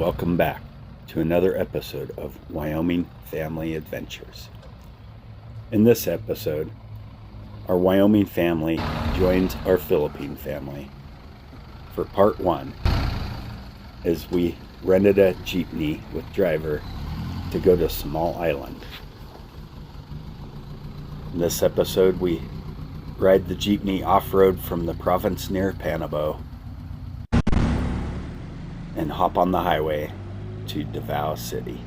welcome back to another episode of Wyoming Family Adventures. In this episode, our Wyoming family joins our Philippine family for part one, as we rented a Jeepney with driver to go to Samal Island. In this episode, we ride the Jeepney off-road from the province near Panabo and hop on the highway to Davao City.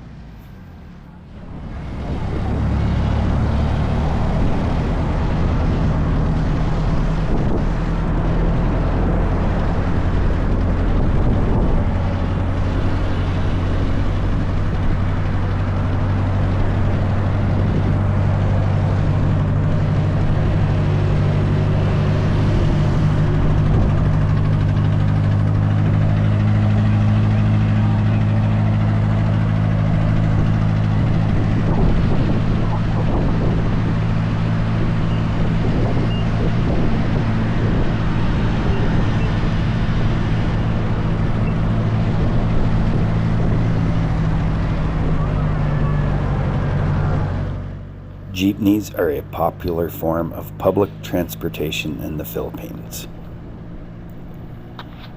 Jeepneys are a popular form of public transportation in the Philippines.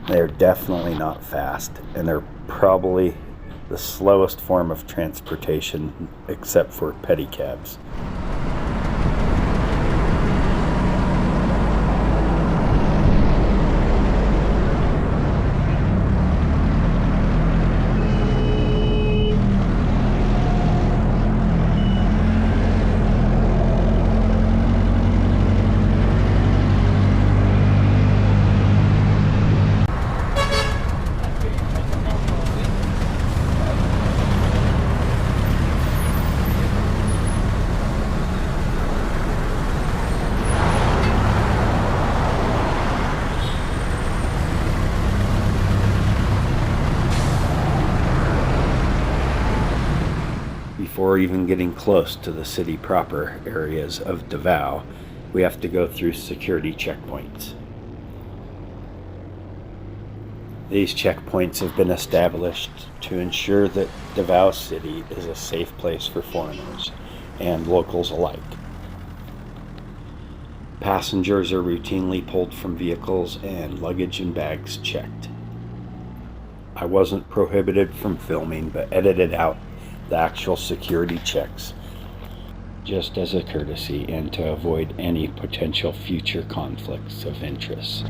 They're definitely not fast, and they're probably the slowest form of transportation except for pedicabs. Before even getting close to the city proper areas of Davao, we have to go through security checkpoints. These checkpoints have been established to ensure that Davao City is a safe place for foreigners and locals alike. Passengers are routinely pulled from vehicles and luggage and bags checked. I wasn't prohibited from filming, but edited out the actual security checks just as a courtesy and to avoid any potential future conflicts of interest.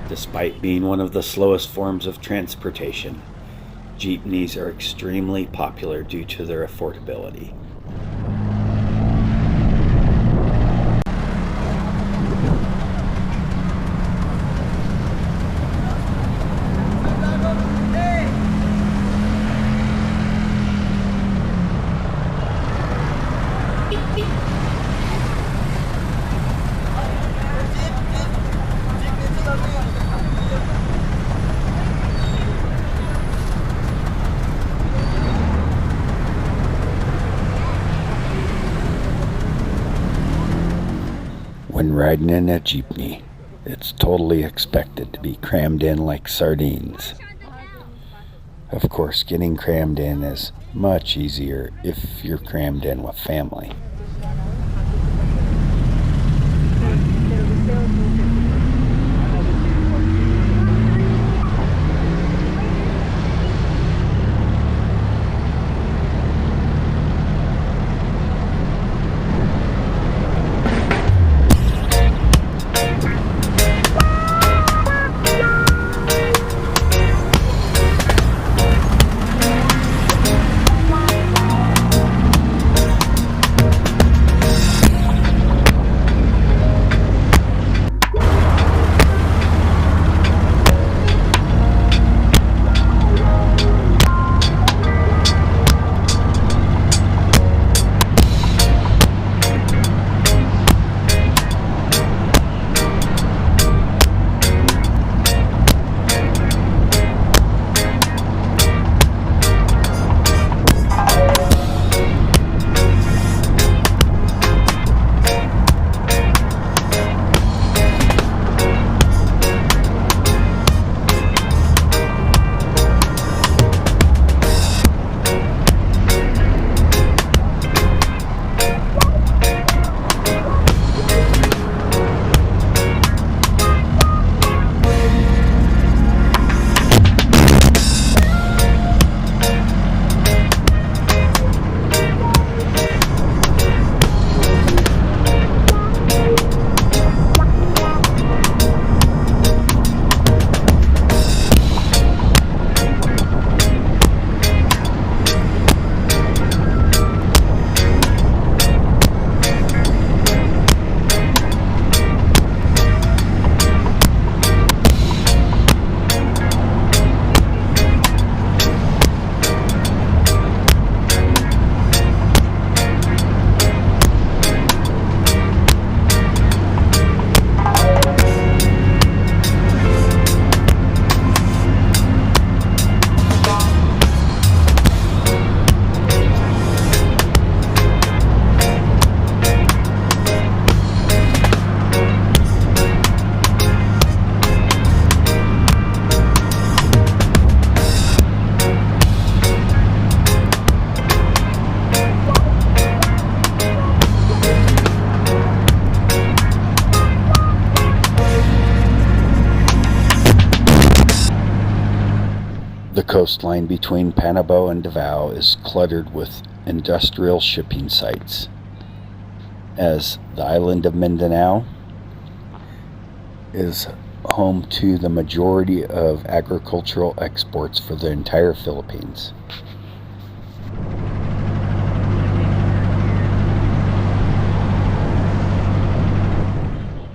Despite being one of the slowest forms of transportation, Jeepneys are extremely popular due to their affordability. When riding in a Jeepney, it's totally expected to be crammed in like sardines. Of course, getting crammed in is much easier if you're crammed in with family. The coastline between Panabo and Davao is cluttered with industrial shipping sites, as the island of Mindanao is home to the majority of agricultural exports for the entire Philippines.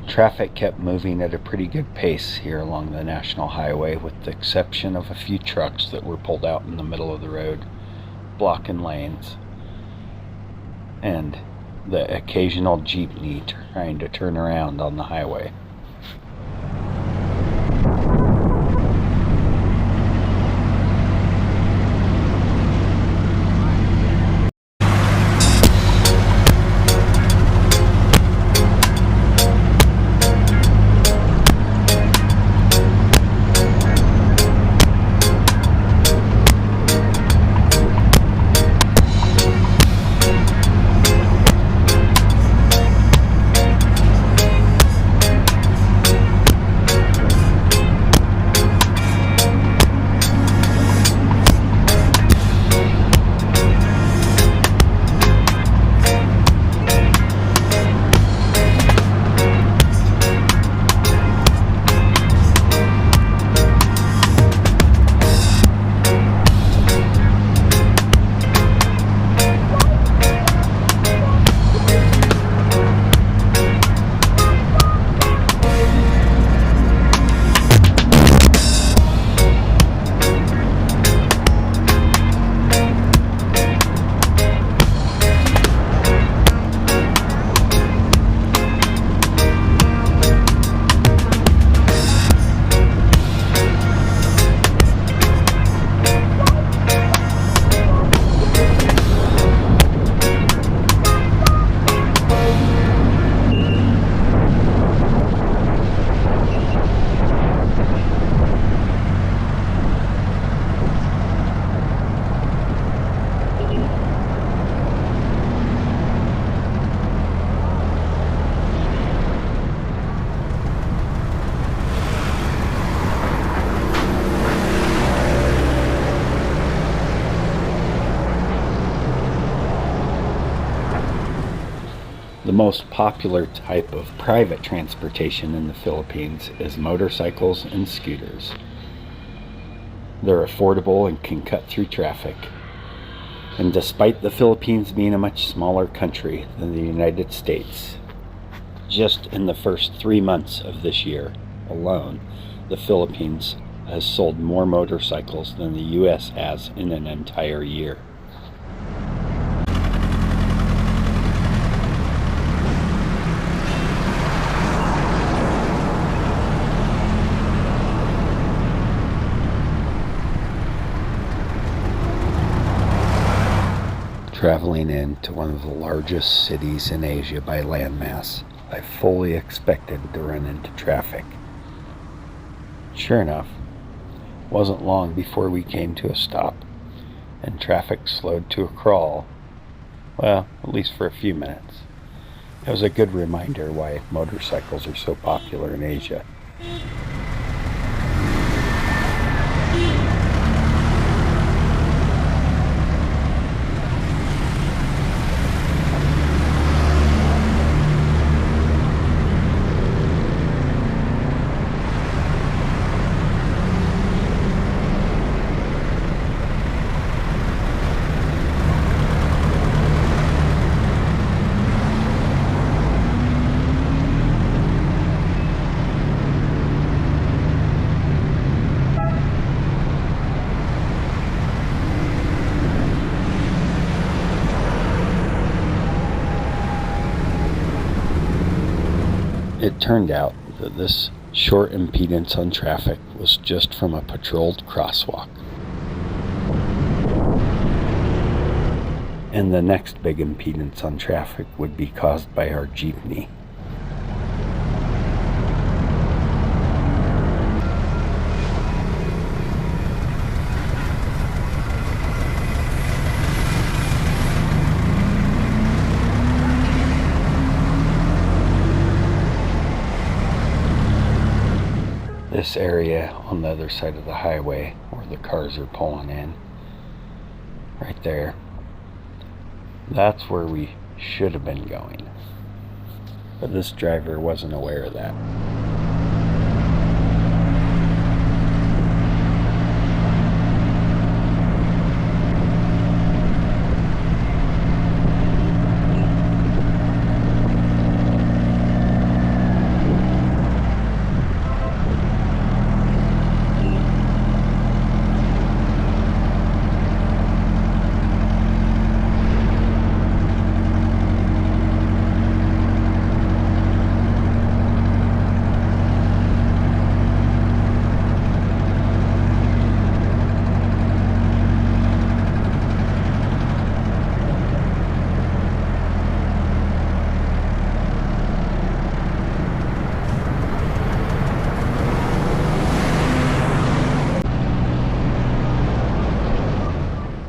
Traffic kept moving at a pretty good pace here along the National Highway, with the exception of a few trucks that were pulled out in the middle of the road, blocking lanes, and the occasional Jeepney trying to turn around on the highway. The most popular type of private transportation in the Philippines is motorcycles and scooters. They're affordable and can cut through traffic. And despite the Philippines being a much smaller country than the United States, just in the first 3 months of this year alone, the Philippines has sold more motorcycles than the U.S. has in an entire year. Traveling into one of the largest cities in Asia by landmass, I fully expected to run into traffic. Sure enough, it wasn't long before we came to a stop, and traffic slowed to a crawl. Well, at least for a few minutes. It was a good reminder why motorcycles are so popular in Asia. It turned out that this short impedance on traffic was just from a patrolled crosswalk. And the next big impedance on traffic would be caused by our Jeepney. this area on the other side of the highway where the cars are pulling in, right there, that's where we should have been going. But this driver wasn't aware of that.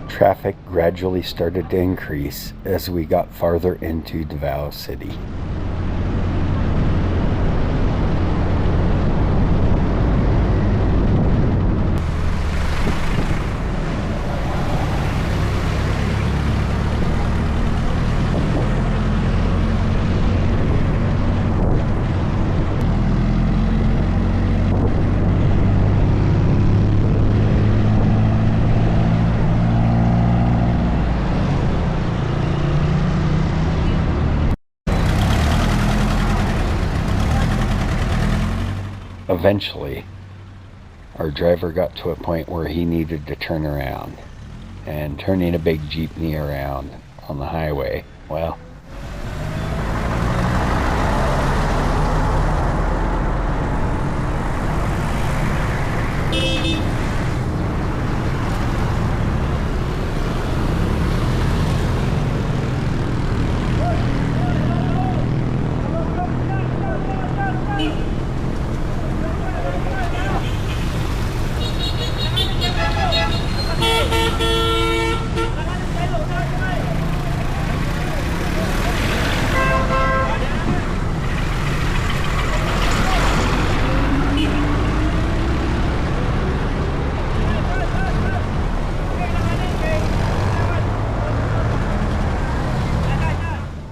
Traffic gradually started to increase as we got farther into Davao City. Eventually, our driver got to a point where he needed to turn around, and turning a big Jeepney around on the highway, well,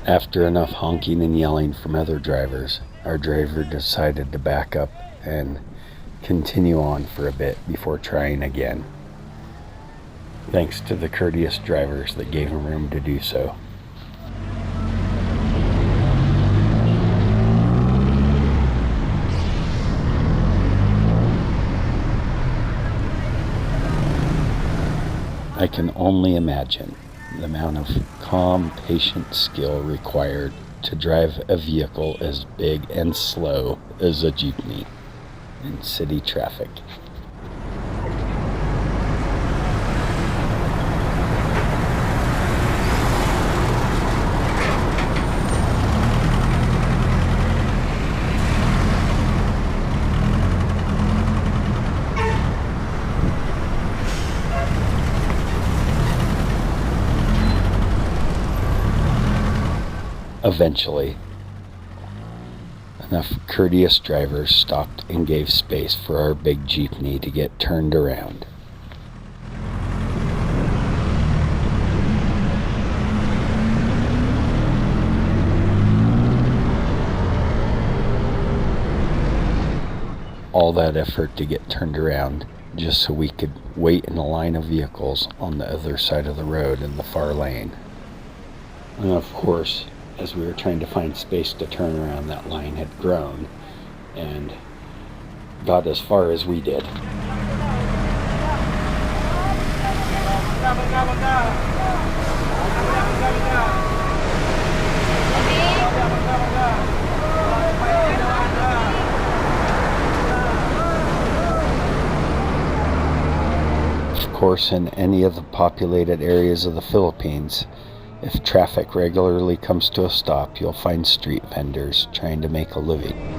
after enough honking and yelling from other drivers, our driver decided to back up and continue on for a bit before trying again. Thanks to the courteous drivers that gave him room to do so. I can only imagine the amount of calm, patient skill required to drive a vehicle as big and slow as a Jeepney in city traffic. Eventually, enough courteous drivers stopped and gave space for our big Jeepney to get turned around. All that effort to get turned around just so we could wait in a line of vehicles on the other side of the road in the far lane. And of course, as we were trying to find space to turn around, that line had grown and got as far as we did. Of course, in any of the populated areas of the Philippines, if traffic regularly comes to a stop, you'll find street vendors trying to make a living.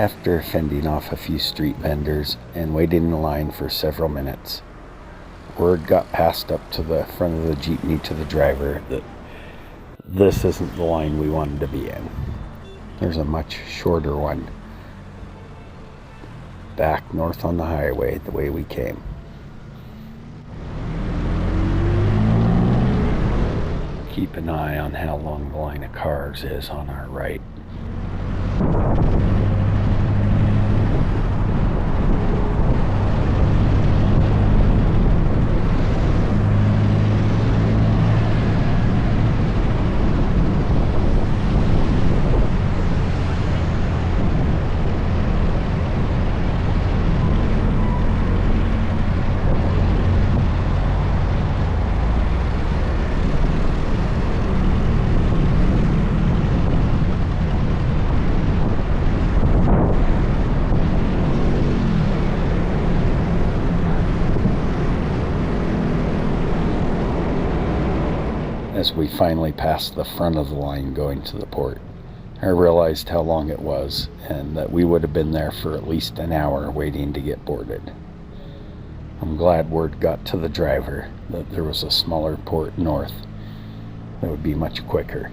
After fending off a few street vendors and waiting in line for several minutes, word got passed up to the front of the jeepney to the driver that this isn't the line we wanted to be in. There's a much shorter one back north on the highway the way we came. Keep an eye on how long the line of cars is on our right. As we finally passed the front of the line going to the port, I realized how long it was and that we would have been there for at least an hour waiting to get boarded. I'm glad word got to the driver that there was a smaller port north that would be much quicker.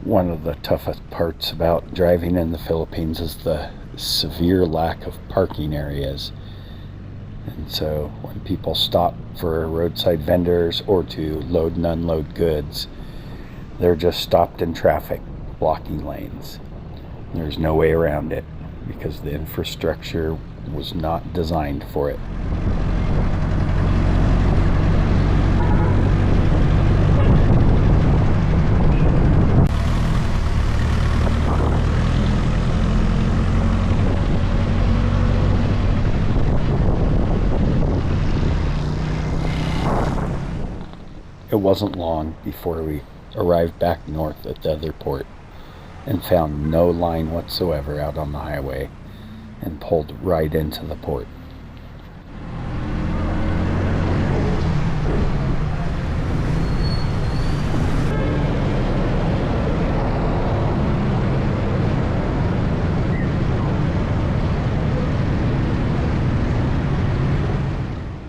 One of the toughest parts about driving in the Philippines is the severe lack of parking areas. And so when people stop for roadside vendors or to load and unload goods, they're just stopped in traffic, blocking lanes. There's no way around it because the infrastructure was not designed for it. It wasn't long before we arrived back north at the other port and found no line whatsoever out on the highway and pulled right into the port.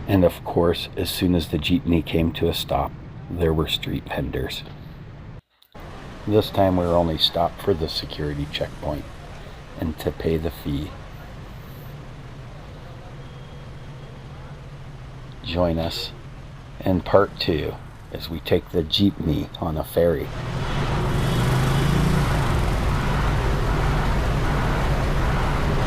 And of course, as soon as the jeepney came to a stop, there were street vendors. This time we were only stopped for the security checkpoint and to pay the fee. Join us in part 2 as we take the jeepney on a ferry.